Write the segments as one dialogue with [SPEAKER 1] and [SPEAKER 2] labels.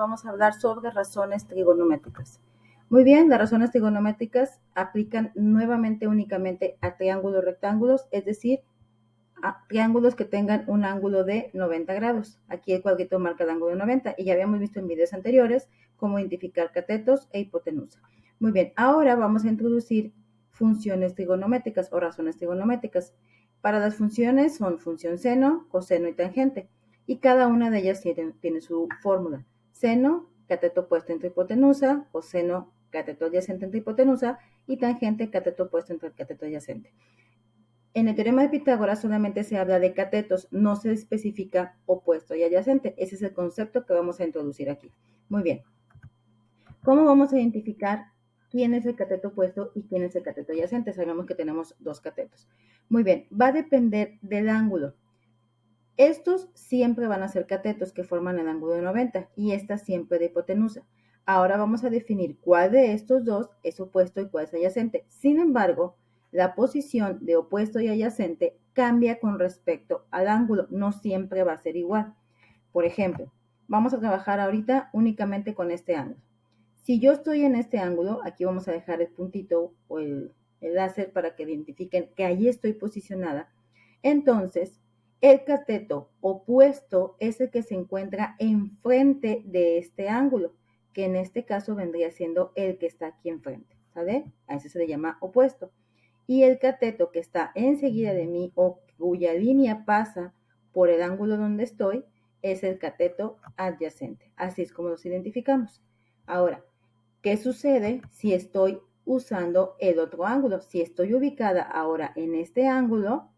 [SPEAKER 1] vamos a hablar sobre razones trigonométricas. Muy bien, las razones trigonométricas aplican nuevamente únicamente a triángulos rectángulos, es decir, a triángulos que tengan un ángulo de 90 grados. Aquí el cuadrito marca el ángulo de 90 y ya habíamos visto en videos anteriores cómo identificar catetos e hipotenusa. Muy bien, ahora vamos a introducir funciones trigonométricas o razones trigonométricas. Para las funciones son función seno, coseno y tangente, y cada una de ellas tiene su fórmula. Seno, cateto opuesto entre hipotenusa, coseno, cateto adyacente entre hipotenusa, y tangente, cateto opuesto entre el cateto adyacente. En el teorema de Pitágoras solamente se habla de catetos, no se especifica opuesto y adyacente. Ese es el concepto que vamos a introducir aquí. Muy bien. ¿Cómo vamos a identificar quién es el cateto opuesto y quién es el cateto adyacente? Sabemos que tenemos dos catetos. Muy bien, va a depender del ángulo. Estos siempre van a ser catetos que forman el ángulo de 90 y esta siempre de hipotenusa. Ahora vamos a definir cuál de estos dos es opuesto y cuál es adyacente. Sin embargo, la posición de opuesto y adyacente cambia con respecto al ángulo, no siempre va a ser igual. Por ejemplo, vamos a trabajar ahorita únicamente con este ángulo. Si yo estoy en este ángulo, aquí vamos a dejar el puntito o el láser para que identifiquen que allí estoy posicionada. Entonces, el cateto opuesto es el que se encuentra enfrente de este ángulo, que en este caso vendría siendo el que está aquí enfrente, ¿sale? A ese se le llama opuesto. Y el cateto que está enseguida de mí o cuya línea pasa por el ángulo donde estoy es el cateto adyacente. Así es como los identificamos. Ahora, ¿qué sucede si estoy usando el otro ángulo? Si estoy ubicada ahora en este ángulo,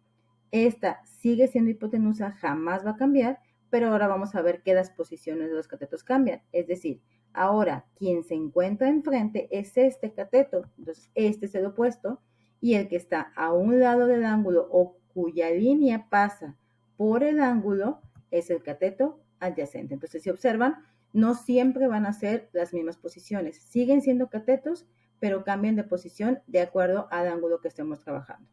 [SPEAKER 1] esta sigue siendo hipotenusa, jamás va a cambiar, pero ahora vamos a ver que las posiciones de los catetos cambian. Es decir, ahora quien se encuentra enfrente es este cateto, entonces este es el opuesto, y el que está a un lado del ángulo o cuya línea pasa por el ángulo es el cateto adyacente. Entonces, si observan, no siempre van a ser las mismas posiciones. Siguen siendo catetos, pero cambian de posición de acuerdo al ángulo que estemos trabajando.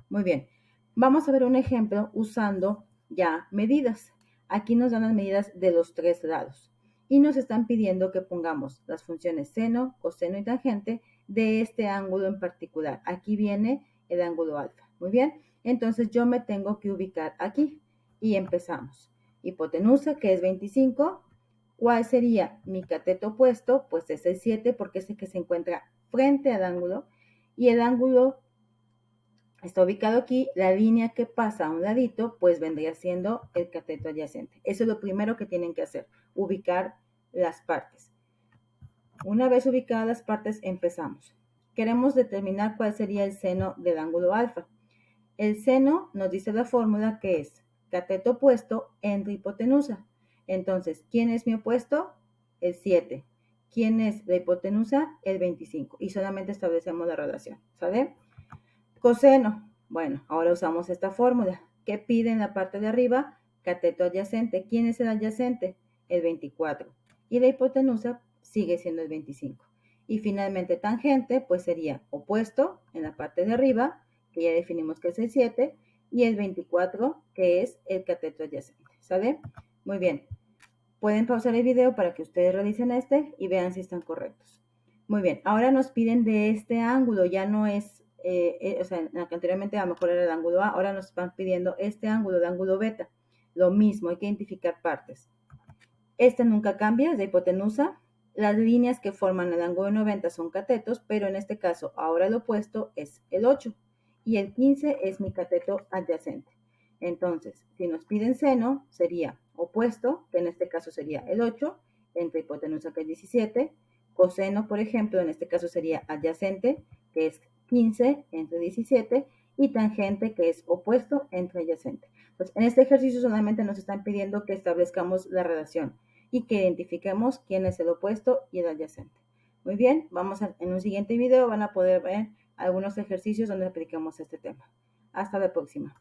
[SPEAKER 1] Muy bien, vamos a ver un ejemplo usando ya medidas. Aquí nos dan las medidas de los tres lados y nos están pidiendo que pongamos las funciones seno, coseno y tangente de este ángulo en particular. Aquí viene el ángulo alfa. Muy bien, entonces yo me tengo que ubicar aquí y empezamos. Hipotenusa, que es 25. ¿Cuál sería mi cateto opuesto? Pues es el 7 porque es el que se encuentra frente al ángulo y el ángulo está ubicado aquí, la línea que pasa a un ladito, pues vendría siendo el cateto adyacente. Eso es lo primero que tienen que hacer, ubicar las partes. Una vez ubicadas las partes, empezamos. Queremos determinar cuál sería el seno del ángulo alfa. El seno nos dice la fórmula que es cateto opuesto entre hipotenusa. Entonces, ¿quién es mi opuesto? El 7. ¿Quién es la hipotenusa? El 25. Y solamente establecemos la relación, ¿sale? Coseno. Bueno, ahora usamos esta fórmula. ¿Qué pide en la parte de arriba? Cateto adyacente. ¿Quién es el adyacente? El 24. Y la hipotenusa sigue siendo el 25. Y finalmente tangente, pues sería opuesto en la parte de arriba, que ya definimos que es el 7, y el 24, que es el cateto adyacente. ¿Sale? Muy bien. Pueden pausar el video para que ustedes realicen este y vean si están correctos. Muy bien, ahora nos piden de este ángulo, ya no es, o sea, anteriormente a lo mejor era el ángulo A, ahora nos están pidiendo este ángulo, el ángulo beta. Lo mismo, hay que identificar partes. Esta nunca cambia, es de hipotenusa. Las líneas que forman el ángulo de 90 son catetos, pero en este caso ahora el opuesto es el 8 y el 15 es mi cateto adyacente. Entonces, si nos piden seno, sería opuesto, que en este caso sería el 8, entre hipotenusa, que es 17. Coseno, por ejemplo, en este caso sería adyacente, que es 15 entre 17, y tangente, que es opuesto entre adyacente. Entonces, en este ejercicio solamente nos están pidiendo que establezcamos la relación y que identifiquemos quién es el opuesto y el adyacente. Muy bien, en un siguiente video van a poder ver algunos ejercicios donde aplicamos este tema. Hasta la próxima.